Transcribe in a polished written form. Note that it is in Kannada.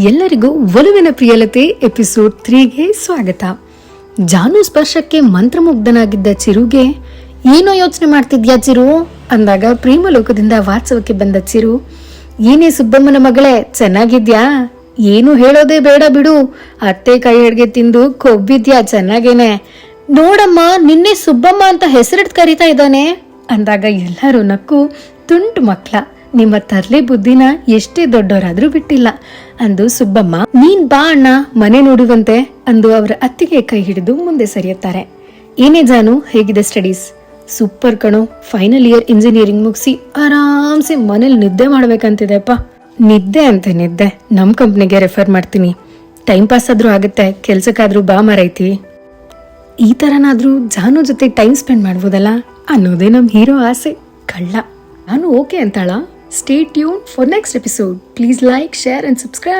ಎಲ್ಲರಿಗೂ ಒಲುವಿನ ಪ್ರಿಯಲತೆ ಎಪಿಸೋಡ್ 3ಗೆ ಸ್ವಾಗತ. ಜಾನು ಸ್ಪರ್ಶಕ್ಕೆ ಮಂತ್ರಮುಗ್ಧನಾಗಿದ್ದ ಚಿರುಗೆ ಏನೋ ಯೋಚನೆ ಮಾಡ್ತಿದ್ಯಾ ಚಿರು ಅಂದಾಗ ಪ್ರೇಮಲೋಕದಿಂದ ವಾತ್ಸವಕ್ಕೆ ಬಂದ ಚಿರು, ಏನೇ ಸುಬ್ಬಮ್ಮನ ಮಗಳೇ ಚೆನ್ನಾಗಿದ್ಯಾ? ಏನು ಹೇಳೋದೇ ಬೇಡ ಬಿಡು, ಅತ್ತೆ ಕೈ ಅಡ್ಗೆ ತಿಂದು ಕೊಬ್ಬಿದ್ಯಾ ಚೆನ್ನಾಗೇನೆ. ನೋಡಮ್ಮ ನಿನ್ನೆ ಸುಬ್ಬಮ್ಮ ಅಂತ ಹೆಸರಿಡ್ ಕರೀತಾ ಇದ್ದಾನೆ ಅಂದಾಗ ಎಲ್ಲರೂ ನಕ್ಕು, ತುಂಟು ಮಕ್ಳ, ನಿಮ್ಮ ತರ್ಲೆ ಬುದ್ಧಿನ ಎಷ್ಟೇ ದೊಡ್ಡವರಾದ್ರೂ ಬಿಟ್ಟಿಲ್ಲ ಅಂದು ಸುಬ್ಬಮ್ಮ, ನೀನ್ ಬಾ ಅಣ್ಣ ಮನೆ ನೋಡುವಂತೆ ಅಂದು ಅವರ ಅತ್ತಿಗೆ ಕೈ ಹಿಡಿದು ಮುಂದೆ ಸರಿಯುತ್ತಾರೆ. ಏನೇ ಜಾನು, ಹೇಗಿದೆ ಸ್ಟಡೀಸ್? ಸೂಪರ್ ಕಣೋ, ಫೈನಲ್ ಇಯರ್ ಇಂಜಿನಿಯರಿಂಗ್ ಮುಗಿಸಿ ಆರಾಮ್ಸೆ ಮನೇಲಿ ನಿದ್ದೆ ಮಾಡ್ಬೇಕಂತಿದೆಪ್ಪ. ನಿದ್ದೆ ಅಂತೆ ನಿದ್ದೆ, ನಮ್ ಕಂಪ್ನಿಗೆ ರೆಫರ್ ಮಾಡ್ತೀನಿ, ಟೈಮ್ ಪಾಸ್ ಆದ್ರೂ ಆಗುತ್ತೆ, ಕೆಲ್ಸಕ್ಕಾದ್ರೂ ಬಾ ಮರೈತಿ. ಈ ತರನಾದ್ರೂ ಜಾನು ಜೊತೆ ಟೈಮ್ ಸ್ಪೆಂಡ್ ಮಾಡ್ಬೋದಲ್ಲ ಅನ್ನೋದೇ ನಮ್ ಹೀರೋ ಆಸೆ. ಕಳ್ಳ ನಾನು okay ಅಂತಾಳ. Stay tuned for next episode. Please like, share and subscribe.